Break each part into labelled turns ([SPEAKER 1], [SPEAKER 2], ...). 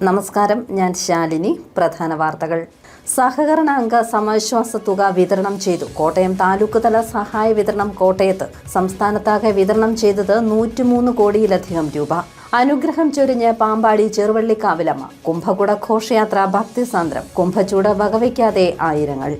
[SPEAKER 1] നമസ്കാരം, ഞാൻ ശാലിനി. പ്രധാന വാർത്തകൾ. സഹകരണ അംഗ സമാശ്വാസ തുക വിതരണം ചെയ്തു. കോട്ടയം താലൂക്ക് തല സഹായ വിതരണം കോട്ടയത്ത്. സംസ്ഥാനത്താകെ വിതരണം ചെയ്തത് 103 കോടിയിലധികം രൂപ. അനുഗ്രഹം ചൊരിഞ്ഞ് പാമ്പാടി ചെറുവള്ളിക്കാവിലമ്മ. കുംഭകുട ഘോഷയാത്ര ഭക്തിസാന്ദ്രം. കുംഭചൂട് വകവയ്ക്കാതെ ആയിരങ്ങൾ.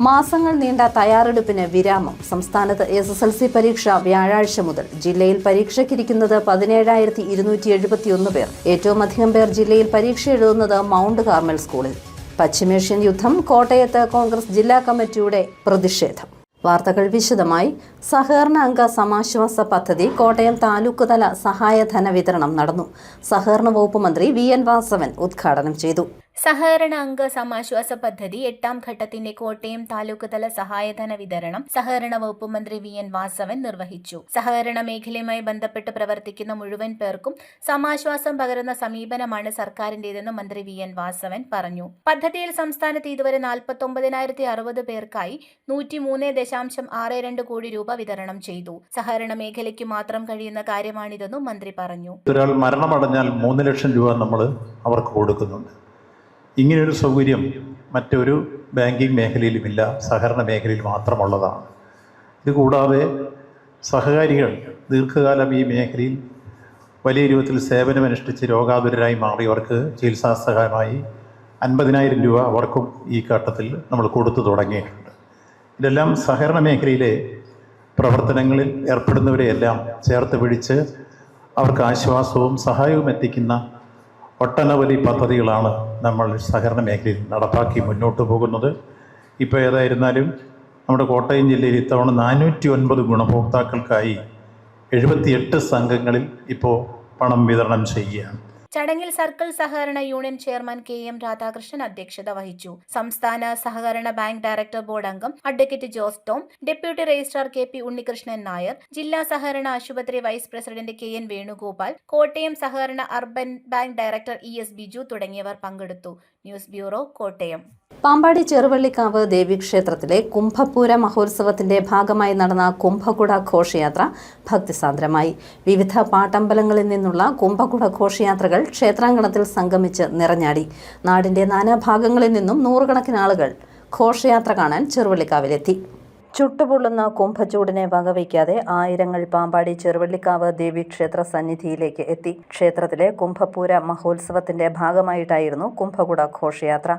[SPEAKER 1] മാസങ്ങൾ നീണ്ട തയ്യാറെടുപ്പിന് വിരാമം. സംസ്ഥാനത്ത് SSLC പരീക്ഷ വ്യാഴാഴ്ച മുതൽ. ജില്ലയിൽ പരീക്ഷയ്ക്കിരിക്കുന്നത് 17,271 പേർ. ഏറ്റവും അധികം പേർ ജില്ലയിൽ പരീക്ഷ എഴുതുന്നത് മൗണ്ട് കാർമൽ സ്കൂളിൽ. പശ്ചിമേഷ്യൻ യുദ്ധം. കോട്ടയത്ത് കോൺഗ്രസ് ജില്ലാ കമ്മിറ്റിയുടെ പ്രതിഷേധം. വാർത്തകൾ വിശദമായി. സഹകരണ അംഗ സമാശ്വാസ പദ്ധതി കോട്ടയം താലൂക്ക് തല സഹായധന വിതരണം നടന്നു. സഹകരണ വകുപ്പ് മന്ത്രി VN വാസവൻ ഉദ്ഘാടനം ചെയ്തു.
[SPEAKER 2] സഹകരണ അംഗ സമാശ്വാസ പദ്ധതി 8ാം ഘട്ടത്തിന്റെ കോട്ടയം താലൂക്ക് തല സഹായധന വിതരണം സഹകരണ വകുപ്പ് മന്ത്രി VN വാസവൻ നിർവഹിച്ചു. സഹകരണ മേഖലയുമായി ബന്ധപ്പെട്ട് പ്രവർത്തിക്കുന്ന മുഴുവൻ പേർക്കും സമാശ്വാസം പകരുന്ന സമീപനമാണ് സർക്കാരിന്റേതെന്ന് മന്ത്രി VN വാസവൻ പറഞ്ഞു. പദ്ധതിയിൽ സംസ്ഥാനത്ത് ഇതുവരെ 49,060 പേർക്കായി 103.62 കോടി രൂപ വിതരണം ചെയ്തു. സഹകരണ മേഖലയ്ക്ക് മാത്രം കഴിയുന്ന കാര്യമാണിതെന്നും മന്ത്രി പറഞ്ഞു.
[SPEAKER 3] ഒരാൾ മരണമടഞ്ഞാൽ 3 ലക്ഷം രൂപ നമ്മൾ അവർക്ക് കൊടുക്കുന്നുണ്ട്. ഇങ്ങനെയൊരു സൗകര്യം മറ്റൊരു ബാങ്കിങ് മേഖലയിലുമില്ല, സഹകരണ മേഖലയിൽ മാത്രമുള്ളതാണ്. ഇതുകൂടാതെ സഹകാരികൾ ദീർഘകാലം ഈ മേഖലയിൽ വലിയ രൂപത്തിൽ സേവനമനുഷ്ഠിച്ച് രോഗാതുരരായി മാറിയവർക്ക് ചികിത്സാ സഹായമായി 50,000 രൂപ അവർക്കും ഈ ഘട്ടത്തിൽ നമ്മൾ കൊടുത്തു തുടങ്ങിയിട്ടുണ്ട്. ഇതെല്ലാം സഹകരണ മേഖലയിലെ പ്രവർത്തനങ്ങളിൽ ഏർപ്പെടുന്നവരെയെല്ലാം ചേർത്ത് പിടിച്ച് അവർക്ക് ആശ്വാസവും സഹായവും എത്തിക്കുന്ന ഒട്ടനവധി പദ്ധതികളാണ് നമ്മൾ സഹകരണ മേഖലയിൽ നടപ്പാക്കി മുന്നോട്ട് പോകുന്നത്. ഇപ്പോൾ ഏതായിരുന്നാലും നമ്മുടെ കോട്ടയം ജില്ലയിൽ ഇത്തവണ 409 ഗുണഭോക്താക്കൾക്കായി 78 സംഘങ്ങളിൽ ഇപ്പോൾ പണം വിതരണം ചെയ്യുകയാണ്.
[SPEAKER 2] ചടങ്ങിൽ സർക്കിൾ സഹകരണ യൂണിയൻ ചെയർമാൻ KM രാധാകൃഷ്ണൻ അധ്യക്ഷത വഹിച്ചു. സംസ്ഥാന സഹകരണ ബാങ്ക് ഡയറക്ടർ ബോർഡ് അംഗം advocate Jose Tom, deputy registrar KP Unnikrishnan Nair, ജില്ലാ സഹകരണ ആശുപത്രി vice president KN Venugopal, Kottayam സഹകരണ urban bank director ES Biju തുടങ്ങിയവർ പങ്കെടുത്തു. News bureau, Kottayam.
[SPEAKER 1] പാമ്പാടി ചെറുവള്ളിക്കാവ് ദേവീക്ഷേത്രത്തിലെ കുംഭപൂര മഹോത്സവത്തിന്റെ ഭാഗമായി നടന്ന കുംഭകുട ഘോഷയാത്ര ഭക്തിസാന്ദ്രമായി. വിവിധ പാട്ടമ്പലങ്ങളിൽ നിന്നുള്ള കുംഭകുട ഘോഷയാത്രകൾ ക്ഷേത്രാങ്കണത്തിൽ സംഗമിച്ച് നിറഞ്ഞാടി. നാടിന്റെ നാനാഭാഗങ്ങളിൽ നിന്നും നൂറുകണക്കിന് ആളുകൾ ഘോഷയാത്ര കാണാൻ ചെറുവള്ളിക്കാവിലെത്തി. ചുട്ടുപൊള്ളുന്ന കുംഭചൂടിനെ വകവയ്ക്കാതെ ആയിരങ്ങൾ പാമ്പാടി ചെറുവള്ളിക്കാവ് ദേവീക്ഷേത്ര സന്നിധിയിലേക്ക് എത്തി. ക്ഷേത്രത്തിലെ കുംഭപൂര മഹോത്സവത്തിന്റെ ഭാഗമായിട്ടായിരുന്നു കുംഭകുട ഘോഷയാത്ര.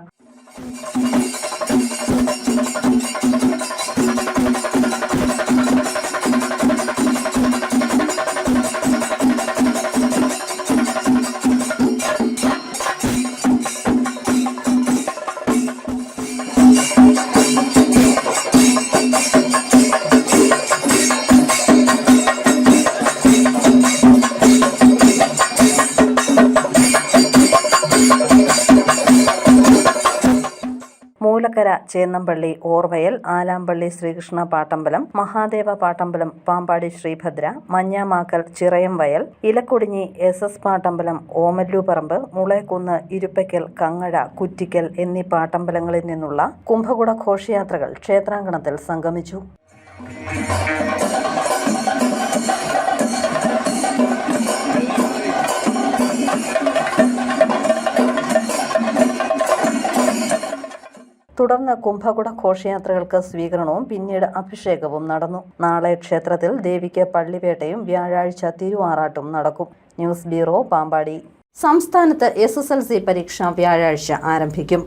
[SPEAKER 1] മൂലക്കര ചേന്നമ്പള്ളി ഓർവയൽ ആലാമ്പള്ളി ശ്രീകൃഷ്ണ പാട്ടമ്പലം, മഹാദേവ പാട്ടമ്പലം, പാമ്പാടി ശ്രീഭദ്ര, മഞ്ഞാമാക്കൽ ചിറയം വയൽ, ഇലക്കൊടിഞ്ഞി SS പാട്ടമ്പലം, ഓമല്ലൂപറമ്പ്, മുളേക്കുന്ന്, ഇരുപ്പയ്ക്കൽ, കങ്ങഴ, കുറ്റിക്കൽ എന്നീ പാട്ടമ്പലങ്ങളിൽ നിന്നുള്ള കുംഭകുട ഘോഷയാത്രകൾ ക്ഷേത്രാങ്കണത്തിൽ സംഗമിച്ചു. തുടർന്ന് കുംഭകുട ഘോഷയാത്രകൾക്ക് സ്വീകരണവും പിന്നീട് അഭിഷേകവും നടന്നു. നാളെ ക്ഷേത്രത്തിൽ ദേവിക്ക് പള്ളിവേട്ടയും വ്യാഴാഴ്ച തിരുവാറാട്ടും നടക്കും. News bureau, Pampady. സംസ്ഥാനത്ത് SSLC പരീക്ഷ വ്യാഴാഴ്ച ആരംഭിക്കും.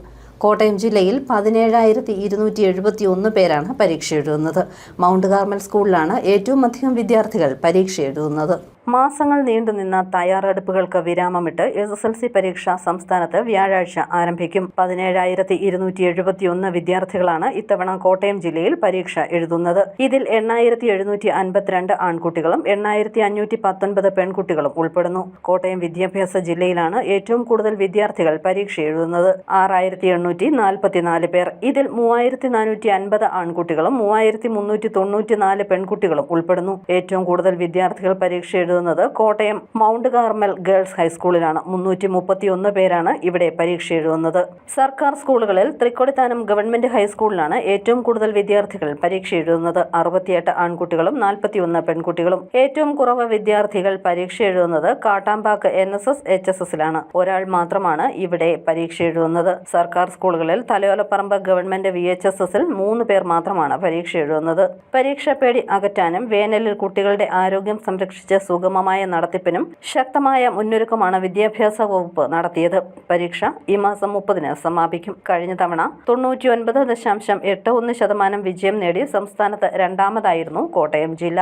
[SPEAKER 1] കോട്ടയം ജില്ലയിൽ 17,271 പേരാണ് പരീക്ഷ എഴുതുന്നത്. മൗണ്ട് കാർമൽ സ്കൂളിലാണ് ഏറ്റവും അധികം വിദ്യാർത്ഥികൾ പരീക്ഷ എഴുതുന്നത്. മാസങ്ങൾ നീണ്ടുനിന്ന തയ്യാറെടുപ്പുകൾക്ക് വിരാമമിട്ട് SSLC പരീക്ഷ സംസ്ഥാനത്ത് വ്യാഴാഴ്ച ആരംഭിക്കും. 17,271 വിദ്യാർത്ഥികളാണ് ഇത്തവണ കോട്ടയം ജില്ലയിൽ പരീക്ഷ എഴുതുന്നത്. ഇതിൽ 8,752 ആൺകുട്ടികളും 8,519 പെൺകുട്ടികളും ഉൾപ്പെടുന്നു. കോട്ടയം വിദ്യാഭ്യാസ ജില്ലയിലാണ് ഏറ്റവും കൂടുതൽ വിദ്യാർത്ഥികൾ പരീക്ഷ എഴുതുന്നത്. 6,844 പേർ. ഇതിൽ 3,450 ആൺകുട്ടികളും 3,394 പെൺകുട്ടികളും ഉൾപ്പെടുന്നു. ഏറ്റവും കൂടുതൽ വിദ്യാർത്ഥികൾ പരീക്ഷ എഴുതുന്നത് കോട്ടയം മൗണ്ട് കാർമൽ ഗേൾസ് ഹൈസ്കൂളിലാണ്. 331 പേരാണ് ഇവിടെ പരീക്ഷ എഴുതുന്നത്. സർക്കാർ സ്കൂളുകളിൽ തൃക്കൊടിത്താനം ഗവൺമെന്റ് ഹൈസ്കൂളിലാണ് ഏറ്റവും കൂടുതൽ വിദ്യാർത്ഥികൾ പരീക്ഷ എഴുതുന്നത്. 68 ആൺകുട്ടികളും 41 പെൺകുട്ടികളും. ഏറ്റവും കുറവ് വിദ്യാർത്ഥികൾ പരീക്ഷ എഴുതുന്നത് കാട്ടാമ്പാക്ക് NSS HSSലാണ്. ഒരാൾ മാത്രമാണ് ഇവിടെ പരീക്ഷ എഴുതുന്നത്. സർക്കാർ സ്കൂളുകളിൽ തലയോലപ്പറമ്പ് ഗവൺമെന്റ് VHSSൽ 3 പേർ മാത്രമാണ് പരീക്ഷ എഴുതുന്നത്. പരീക്ഷാ പേടി അകറ്റാനും വേനലിൽ കുട്ടികളുടെ ആരോഗ്യം സംരക്ഷിച്ച് സുഗമമായ നടത്തിപ്പിനും ശക്തമായ മുന്നൊരുക്കമാണ് വിദ്യാഭ്യാസ വകുപ്പ് നടത്തിയത്. പരീക്ഷ ഈ മാസം 30-ന് സമാപിക്കും. കഴിഞ്ഞ തവണ 99.81% വിജയം നേടി സംസ്ഥാനത്ത് രണ്ടാമതായിരുന്നു കോട്ടയം ജില്ല.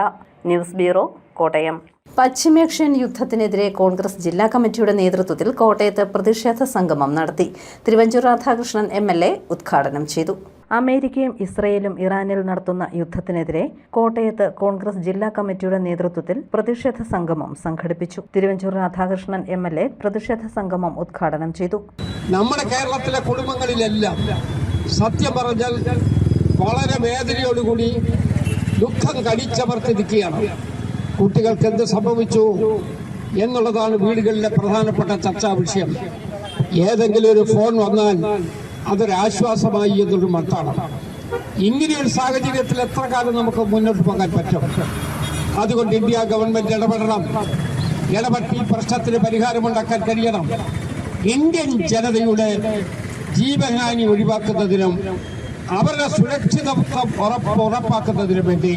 [SPEAKER 1] News bureau, Kottayam. പശ്ചിമേഷ്യൻ യുദ്ധത്തിനെതിരെ കോൺഗ്രസ് ജില്ലാ കമ്മിറ്റിയുടെ നേതൃത്വത്തിൽ കോട്ടയത്ത് പ്രതിഷേധ സംഗമം നടത്തി. തിരുവഞ്ചൂർ രാധാകൃഷ്ണൻ MLA ഉദ്ഘാടനം ചെയ്തു. അമേരിക്കയും ഇസ്രയേലും ഇറാനിൽ നടത്തുന്ന യുദ്ധത്തിനെതിരെ കോട്ടയത്ത് കോൺഗ്രസ് ജില്ലാ കമ്മിറ്റിയുടെ നേതൃത്വത്തിൽ പ്രതിഷേധ സംഗമം സംഘടിപ്പിച്ചു. തിരുവഞ്ചൂർ രാധാകൃഷ്ണൻ MLA പ്രതിഷേധ സംഗമം ഉദ്ഘാടനം ചെയ്തു.
[SPEAKER 4] നമ്മുടെ കേരളത്തിലെ കുടുംബങ്ങളിലെല്ലാം സത്യം പറഞ്ഞാൽ വളരെ വേദനയോടുകൂടി ദുഃഖം കടിച്ചമർത്തിരിക്കുകയാണ്. കുട്ടികൾക്ക് എന്ത് സംഭവിച്ചു എന്നുള്ളതാണ് വീടുകളിലെ പ്രധാനപ്പെട്ട ചർച്ചാ വിഷയം. ഏതെങ്കിലും ഒരു ഫോൺ വന്നാൽ അതൊരാശ്വാസമായി എന്നൊരു മട്ടാണ്. ഇങ്ങനെയൊരു സാഹചര്യത്തിൽ എത്ര കാലം നമുക്ക് മുന്നോട്ട് പോകാൻ പറ്റും? അതുകൊണ്ട് ഇന്ത്യ ഗവൺമെന്റ് ഇടപെടണം. ഇടപെട്ട് ഈ പ്രശ്നത്തിന് പരിഹാരമുണ്ടാക്കാൻ കഴിയണം. ഇന്ത്യൻ ജനതയുടെ ജീവഹാനി ഒഴിവാക്കുന്നതിനും അവരുടെ സുരക്ഷിതത്വം ഉറപ്പാക്കുന്നതിനും വേണ്ടി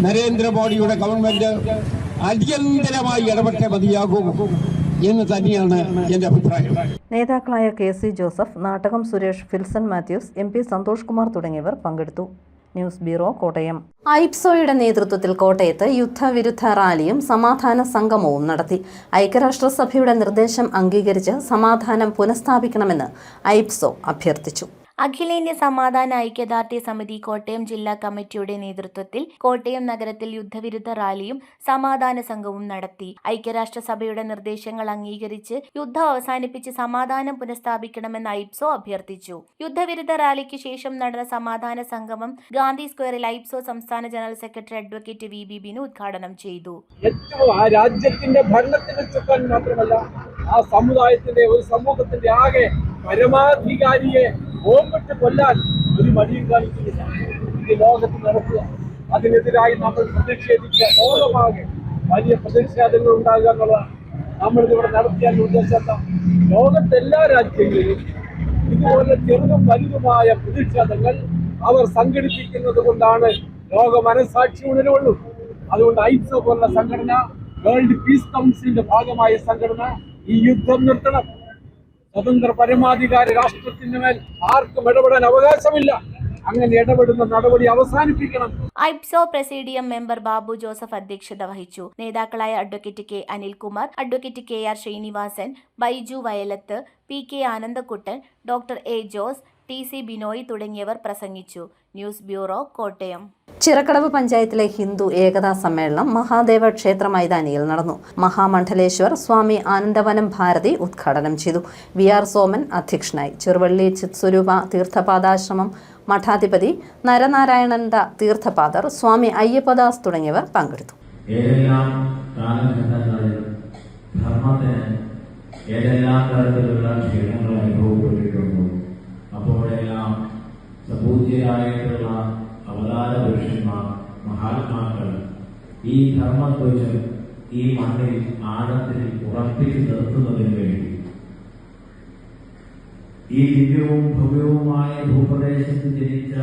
[SPEAKER 4] നരേന്ദ്രമോദിയുടെ ഗവൺമെന്റ് അടിയന്തരമായി ഇടപെട്ടേ മതിയാകൂ എന്ന് തന്നെയാണ് എന്റെ അഭിപ്രായം.
[SPEAKER 1] നേതാക്കളായ KC ജോസഫ്, നാട്ടകം സുരേഷ്, ഫിൽസൺ മാത്യൂസ്, MP സന്തോഷ് കുമാർ തുടങ്ങിയവർ പങ്കെടുത്തു. News bureau, Kottayam. ഐപ്സോയുടെ നേതൃത്വത്തിൽ കോട്ടയത്ത് യുദ്ധവിരുദ്ധ റാലിയും സമാധാന സംഗമവും നടത്തി. ഐക്യരാഷ്ട്രസഭയുടെ നിർദ്ദേശം അംഗീകരിച്ച് സമാധാനം പുനഃസ്ഥാപിക്കണമെന്ന് ഐപ്സോ അഭ്യർത്ഥിച്ചു.
[SPEAKER 2] അഖിലേന്ത്യാ സമാധാന ഐക്യദാർഢ്യ സമിതി കോട്ടയം ജില്ലാ കമ്മിറ്റിയുടെ നേതൃത്വത്തിൽ കോട്ടയം നഗരത്തിൽ യുദ്ധവിരുദ്ധ റാലിയും സമാധാന സംഘവും നടത്തി. ഐക്യരാഷ്ട്രസഭയുടെ നിർദ്ദേശങ്ങൾ അംഗീകരിച്ച് യുദ്ധം അവസാനിപ്പിച്ച് സമാധാനം പുനഃസ്ഥാപിക്കണമെന്ന് ഐപ്സോ അഭ്യർത്ഥിച്ചു. യുദ്ധവിരുദ്ധ റാലിക്ക് ശേഷം നടന്ന സമാധാന സംഗമം ഗാന്ധി സ്ക്വയറിൽ ഐപ്സോ സംസ്ഥാന general secretary advocate VB Binu ഉദ്ഘാടനം ചെയ്തു.
[SPEAKER 5] ഏറ്റവും ആ രാജ്യത്തിന്റെ ഭരണത്തിന്റെ ചുക്കാൻ മാത്രമല്ല, ആ സമുദായത്തിന്റെ ഒരു സമൂഹത്തിന്റെ ആകെ പരമാധികാരിയെ ബോംബിട്ട് കൊല്ലാൻ ഒരു മടിയും കാണിക്കുന്നില്ല. ഇത് ലോകത്ത് നടക്കുക. അതിനെതിരായി നമ്മൾ പ്രതിഷേധിക്കുക. ലോകമാകെ വലിയ പ്രതിഷേധങ്ങൾ ഉണ്ടാകുക എന്നുള്ളതാണ് നമ്മളിതിവിടെ നടത്തിയാൽ ഉദ്ദേശം. ലോകത്തെ എല്ലാ രാജ്യങ്ങളിലും ഇതുപോലെ ചെറുതും വലുതുമായ പ്രതിഷേധങ്ങൾ അവർ സംഘടിപ്പിക്കുന്നത് കൊണ്ടാണ് ലോക മനസാക്ഷി ഉണരുള്ളൂ. അതുകൊണ്ട് ഐപ്സോ പോലുള്ള സംഘടന, വേൾഡ് പീസ് കൗൺസിലിന്റെ ഭാഗമായ സംഘടന ഈ യുദ്ധം നിർത്തണം. സ്വതന്ത്ര പരമാധികാര രാഷ്ട്രത്തിന് മേൽ ആർക്കും ഇടപെടാൻ അവകാശമില്ല. അങ്ങനെ ഇടപെടുന്ന നടപടി അവസാനിപ്പിക്കണം.
[SPEAKER 2] ഐപ്സോ പ്രസിഡിയം മെമ്പർ ബാബു ജോസഫ് അധ്യക്ഷത വഹിച്ചു. നേതാക്കളായ advocate K Anilkumar, advocate KR Srinivasan, Baiju Vayalath, PK Anandakuttan, doctor A Jose, TC Binoy തുടങ്ങിയവർ പ്രസംഗിച്ചു. News bureau, Kottayam.
[SPEAKER 1] ചിറക്കടവ് പഞ്ചായത്തിലെ ഹിന്ദു ഏകതാ സമ്മേളനം മഹാദേവ ക്ഷേത്ര മൈതാനിയിൽ നടന്നു. മഹാമണ്ഡലേശ്വർ സ്വാമി ആനന്ദവനം ഭാരതി ഉദ്ഘാടനം ചെയ്തു. VR സോമൻ അധ്യക്ഷനായി. ചെറുവള്ളി ചിത്സ്വരൂപ തീർത്ഥപാദാശ്രമം മഠാധിപതി നരനാരായണന്ദ തീർത്ഥപാദർ, സ്വാമി അയ്യപ്പദാസ് തുടങ്ങിയവർ പങ്കെടുത്തു.
[SPEAKER 6] ഏതെല്ലാം തരത്തിലുള്ള ക്ഷീണങ്ങൾ അനുഭവപ്പെട്ടിട്ടുണ്ടോ അപ്പോഴെല്ലാം സപൂജ്യരായിട്ടുള്ള അവതാര പുരുഷന്മാർ, മഹാത്മാക്കൾ ഈ ധർമ്മധ്വജം ഈ മണ്ണിൽ ആഴത്തിൽ ഉറപ്പിച്ചു നിർത്തുന്നതിന് വേണ്ടി ഈ ദിവ്യവും ഭവ്യവുമായ ഭൂപ്രദേശത്ത് ജനിച്ച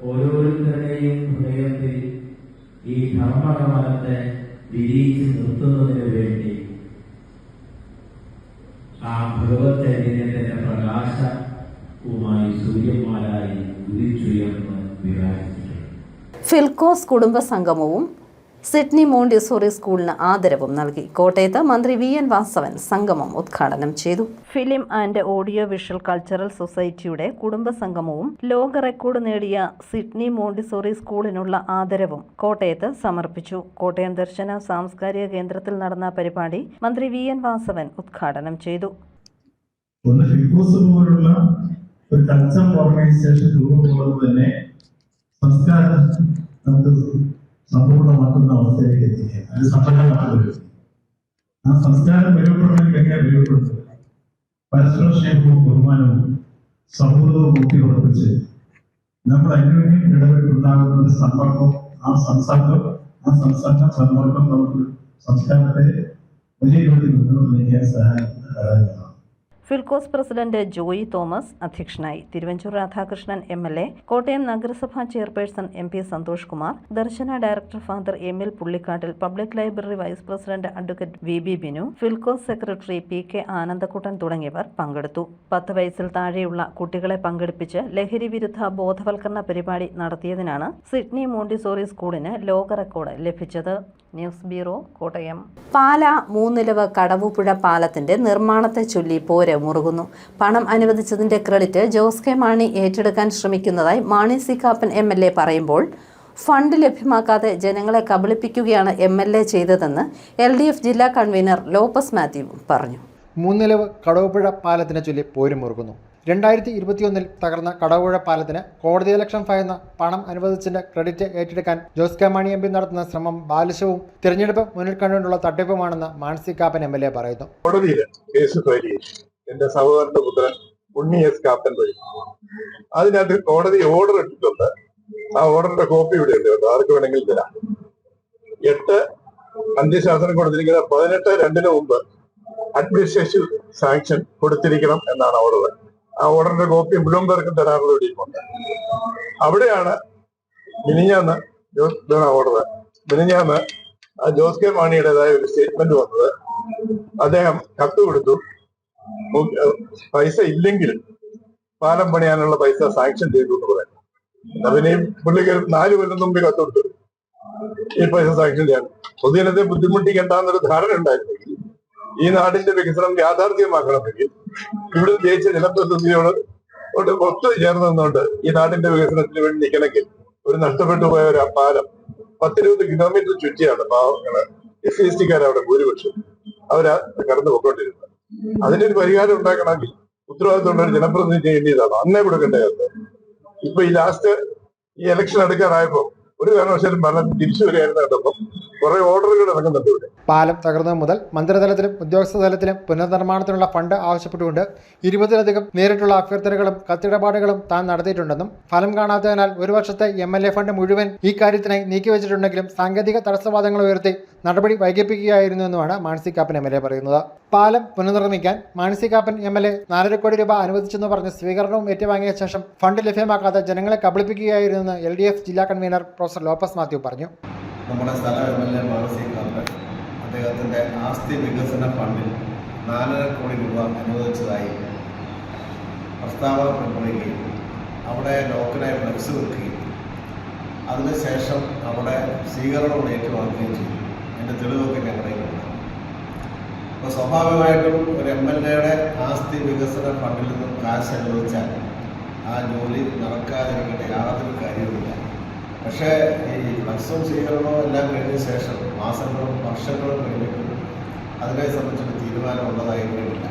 [SPEAKER 6] ഓരോരുത്തരുടെയും ഹൃദയത്തിൽ ഈ ധർമ്മകമലത്തെ വിരിയിച്ച് നിർത്തുന്നതിന് വേണ്ടി ആ ഭഗവത് ചൈതന്യത്തിന്റെ പ്രകാശവുമായി സൂര്യന്മാരായി ഉദിച്ചുയർന്ന് വിരാജിച്ചിട്ടുണ്ട്.
[SPEAKER 1] ഫിൽക്കോസ് കുടുംബ സംഗമവും സിഡ്നി മോണ്ടിസോറി സ്കൂളിന് ആദരവും നൽകി. കോട്ടയത്ത് മന്ത്രി VN വാസവൻ സംഗമം ഉദ്ഘാടനം ചെയ്തു. Film and audio visual cultural സൊസൈറ്റിയുടെ കുടുംബ സംഗമവും ലോക റെക്കോർഡ് നേടിയ സിഡ്നി മോണ്ടിസോറി സ്കൂളിനുള്ള ആദരവും കോട്ടയത്ത് സമർപ്പിച്ചു. കോട്ടയം ദർശന സാംസ്കാരിക കേന്ദ്രത്തിൽ നടന്ന പരിപാടി മന്ത്രി VN വാസവൻ ഉദ്ഘാടനം ചെയ്തു.
[SPEAKER 7] ഒരു കൾച്ചറൽ ഓർഗനൈസേഷൻ രൂപം കൊള്ളുന്നത് തന്നെ സംസ്കാരം നമുക്ക് സമ്പൂർണ്ണമാക്കുന്ന അവസ്ഥയിലേക്ക് എത്തിക്കുക. അത് സമ്പന്നമാക്കുക. ആ സംസ്കാരം മെരുപ്പെടുന്നെങ്കിൽ എങ്ങനെ മെരുപ്പെടുത്തുക? പരസ്പര സ്നേഹവും ബഹുമാനവും സൗഹൃദവും ഊട്ടിയുറപ്പിച്ച് നമ്മൾ അന്യോന്യം ഇടപെട്ടുണ്ടാകുന്ന ഒരു സമ്പർക്കം, ആ സമ്പർക്കം നമുക്ക് സംസ്കാരത്തെ വലിയ രീതിയിൽ മുന്നോട്ട് നയിക്കാൻ സഹായിക്കുന്ന ഘടകങ്ങളാണ്.
[SPEAKER 1] ഫിൽക്കോസ് പ്രസിഡന്റ് ജോയി തോമസ് അധ്യക്ഷനായി. തിരുവഞ്ചൂർ രാധാകൃഷ്ണൻ MLA, കോട്ടയം നഗരസഭാ chairperson MP Santhosh Kumar, Darshana director father ML Pullikkattil, public library vice president advocate VB Binu, Filcos secretary PK Anandakuttan തുടങ്ങിയവർ പങ്കെടുത്തു. 10 വയസ്സിൽ താഴെയുള്ള കുട്ടികളെ പങ്കെടുപ്പിച്ച് ലഹരി വിരുദ്ധ ബോധവൽക്കരണ പരിപാടി നടത്തിയതിനാണ് സിഡ്നി മോണ്ടിസോറി സ്കൂളിന് ലോക റെക്കോർഡ് ലഭിച്ചത്. News bureau, Kottayam. പാല മൂന്നിലവ് കടവുപുഴ പാലത്തിന്റെ നിർമ്മാണത്തെ ചൊല്ലി പോര് മുറുകുന്നു. പണം അനുവദിച്ചതിന്റെ ക്രെഡിറ്റ് ജോസ് കെ മാണി ഏറ്റെടുക്കാൻ ശ്രമിക്കുന്നതായി മാണി സി കാപ്പൻ MLA പറയുമ്പോൾ ഫണ്ട് ലഭ്യമാക്കാതെ ജനങ്ങളെ കബളിപ്പിക്കുകയാണ് MLA ചെയ്തതെന്ന് LDF ജില്ലാ കൺവീനർ ലോപ്പസ് മാത്യു പറഞ്ഞു.
[SPEAKER 8] മൂന്നിലവ് കടവുപുഴ പാലത്തിനെ ചൊല്ലി പോരും മുറുകുന്നു. 2021 തകർന്ന കടവുപുഴ പാലത്തിന് കോടതിയലക്ഷം ഫയന്ന പണം അനുവദിച്ചതിന്റെ ക്രെഡിറ്റ് ഏറ്റെടുക്കാൻ ജോസ് കെ മാണി MP നടത്തുന്ന ശ്രമം ബാലിശവും തിരഞ്ഞെടുപ്പ് മുന്നിൽ കണ്ടുകൊണ്ടുള്ള തട്ടിപ്പുമാണെന്ന് മാണി കാപ്പൻ MLA പറയുന്നു.
[SPEAKER 9] കോടതിയിൽ കേസ് ഫയൽ ചെയ്തു. എന്റെ സഹോദരന്റെ പുത്രൻ ഉണ്ണി S കാപ്പൻ വഴി. അതിനകത്ത് കോടതി ഓർഡർ ഇട്ടിട്ടുണ്ട്. ആ ഓർഡറിന്റെ കോപ്പി ഇവിടെ ഉണ്ട് കേട്ടോ, ആർക്ക് വേണമെങ്കിലും തരാം. 8 അന്ത്യശാസനം കൊടുത്തിരിക്കുന്ന 18/2 മുമ്പ് അഡ്മിനിസ്ട്രേറ്റീവ് സാങ്ഷൻ കൊടുത്തിരിക്കണം എന്നാണ് ഓർഡർ. ആ ഓർഡറിന്റെ കോപ്പി മുഴുവൻ പേർക്കും തരാനുള്ള ഇടിയുമുണ്ട്. അവിടെയാണ് മിനിഞ്ഞാന്ന് ജോസ് കെ മാണിയുടേതായ ഒരു സ്റ്റേറ്റ്മെന്റ് വന്നത്. അദ്ദേഹം കത്ത് കൊടുത്തു, പൈസ ഇല്ലെങ്കിൽ പാലം പണിയാനുള്ള പൈസ സാങ്ഷൻ ചെയ്തു എന്ന് പറയാം. അതിന് പുള്ളിക്ക് 4 കൊല്ലം മുമ്പ് കത്ത് കൊടുത്തു ഈ പൈസ സാങ്ഷൻ ചെയ്യാൻ. പൊതുജനത്തെ ബുദ്ധിമുട്ടിക്കേണ്ടെന്നൊരു ധാരണ ഉണ്ടായിരുന്നെങ്കിൽ, ഈ നാടിന്റെ വികസനം യാഥാർത്ഥ്യമാക്കണമെങ്കിൽ, ഇവിടെ ജയിച്ച ജനപ്രതിനിധിയോട് ഒത്തുചേർന്നുകൊണ്ട് ഈ നാടിന്റെ വികസനത്തിന് വേണ്ടി നിൽക്കണമെങ്കിൽ ഒരു നഷ്ടപ്പെട്ടു പോയ ഒരു പാലം 10-20 കിലോമീറ്റർ ചുറ്റിയാണ് പാവങ്ങള് SC/ST അവിടെ ഭൂരിപക്ഷം അവരാ കടന്നു പോയിക്കൊണ്ടിരുന്നത്. അതിനൊരു പരിഹാരം ഉണ്ടാക്കണമെങ്കിൽ ഉത്തരവാദിത്തമുള്ള ഒരു ജനപ്രതിനിധി ചെയ്യേണ്ടതാണ്. അന്നേ കൊടുക്കേണ്ടത്. ഇപ്പൊ ഈ ലാസ്റ്റ് ഈ ഇലക്ഷൻ എടുക്കാറായപ്പോ ഒരു കാരണവശാലും ഭരണം തിരിച്ചു വരികയായിരുന്നു കേട്ടപ്പം കുറെ ഓർഡറുകൾ ഇറങ്ങുന്നുണ്ട് ഇവിടെ.
[SPEAKER 8] പാലം തകർന്നത് മുതൽ മന്ത്രിതലത്തിലും ഉദ്യോഗസ്ഥ തലത്തിലും പുനർനിർമ്മാണത്തിനുള്ള ഫണ്ട് ആവശ്യപ്പെട്ടുകൊണ്ട് 20-ലധികം നേരിട്ടുള്ള അഭ്യർത്ഥനകളും കത്തിടപാടുകളും താൻ നടത്തിയിട്ടുണ്ടെന്നും ഫലം കാണാത്തതിനാൽ 1 വർഷത്തെ MLA ഫണ്ട് മുഴുവൻ ഈ കാര്യത്തിനായി നീക്കിവെച്ചിട്ടുണ്ടെങ്കിലും സാങ്കേതിക തടസ്സവാദങ്ങൾ ഉയർത്തി നടപടി വൈകിപ്പിക്കുകയായിരുന്നുവെന്നുമാണ് മാണി കാപ്പൻ MLA പറയുന്നത്. പാലം പുനർനിർമ്മിക്കാൻ മാണി കാപ്പൻ MLA 4.5 കോടി രൂപ അനുവദിച്ചെന്ന് പറഞ്ഞ് സ്വീകരണവും ഏറ്റുവാങ്ങിയ ശേഷം ഫണ്ട് ലഭ്യമാക്കാതെ ജനങ്ങളെ കബളിപ്പിക്കുകയായിരുന്നെന്ന് LDF ജില്ലാ കൺവീനർ പ്രൊഫസർ ലോപ്പസ് മാത്യു പറഞ്ഞു.
[SPEAKER 10] നമ്മുടെ സ്ഥലം MLA മാണി കാപ്പൻ അദ്ദേഹത്തിൻ്റെ ആസ്തി വികസന ഫണ്ടിൽ 4.5 കോടി രൂപ അനുവദിച്ചതായി പ്രസ്താവന കൊണ്ടുവരികയും അവിടെ ലോക്കലായി ഫ്ലക്സ് വെക്കുകയും അതിനുശേഷം അവിടെ സ്വീകരണം ഏറ്റുവാങ്ങുകയും ചെയ്തു. എൻ്റെ തെളിവൊക്കെ ഞങ്ങളുടെ ഉണ്ട്. അപ്പോൾ സ്വാഭാവികമായിട്ടും ഒരു MLAയുടെ ആസ്തി വികസന ഫണ്ടിൽ നിന്നും കാശ് അനുവദിച്ചാൽ ആ ജോലി നടക്കാതിരിക്കേണ്ട യാതൊരു കാര്യവുമില്ല. പക്ഷേ ഈ ഫ്ലക്സും സ്വീകരണവും എല്ലാം കഴിഞ്ഞ ശേഷം മാസങ്ങളും വർഷങ്ങളും കഴിഞ്ഞിട്ടും അതിനെ സംബന്ധിച്ചൊരു തീരുമാനം ഉള്ളതായിരിക്കില്ല.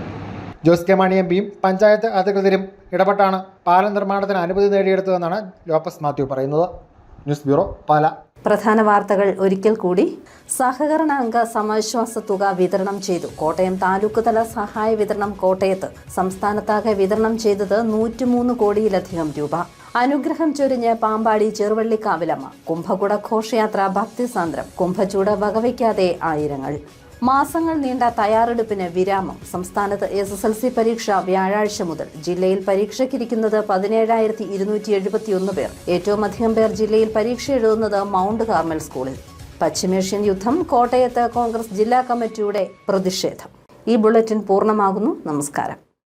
[SPEAKER 8] ജോസ് കെ മാണി MPയും പഞ്ചായത്ത് അധികൃതരും ഇടപെട്ടാണ് പാലം നിർമ്മാണത്തിന് അനുമതി നേടിയെടുത്തതെന്നാണ് ലോപ്പസ് മാത്യു പറയുന്നത്. ന്യൂസ് ബ്യൂറോ, പാല.
[SPEAKER 1] പ്രധാന വാർത്തകൾ ഒരിക്കൽ കൂടി. സഹകരണ അംഗ സമാശ്വാസ തുക വിതരണം ചെയ്തു. കോട്ടയം താലൂക്ക് തല സഹായ വിതരണം കോട്ടയത്ത്. സംസ്ഥാനത്താകെ വിതരണം ചെയ്തത് 103 കോടിയിലധികം രൂപ. അനുഗ്രഹം ചൊരിഞ്ഞ് പാമ്പാടി ചെറുവള്ളിക്കാവിലമ്മ. കുംഭകുട ഘോഷയാത്ര ഭക്തിസാന്ദ്രം. കുംഭചൂട് വകവയ്ക്കാതെ ആയിരങ്ങൾ. മാസങ്ങൾ നീണ്ട തയ്യാറെടുപ്പിന് വിരാമം. സംസ്ഥാനത്ത് SSLC പരീക്ഷ വ്യാഴാഴ്ച മുതൽ. ജില്ലയിൽ പരീക്ഷയ്ക്കിരിക്കുന്നത് 17,271 പേർ. ഏറ്റവും അധികം പേർ ജില്ലയിൽ പരീക്ഷ എഴുതുന്നത് മൗണ്ട് കാർമൽ സ്കൂളിൽ. പശ്ചിമേഷ്യൻ യുദ്ധം. കോട്ടയത്ത് കോൺഗ്രസ് ജില്ലാ കമ്മിറ്റിയുടെ പ്രതിഷേധം. ഈ ബുള്ളറ്റിൻ പൂർണ്ണമാകുന്നു. നമസ്കാരം.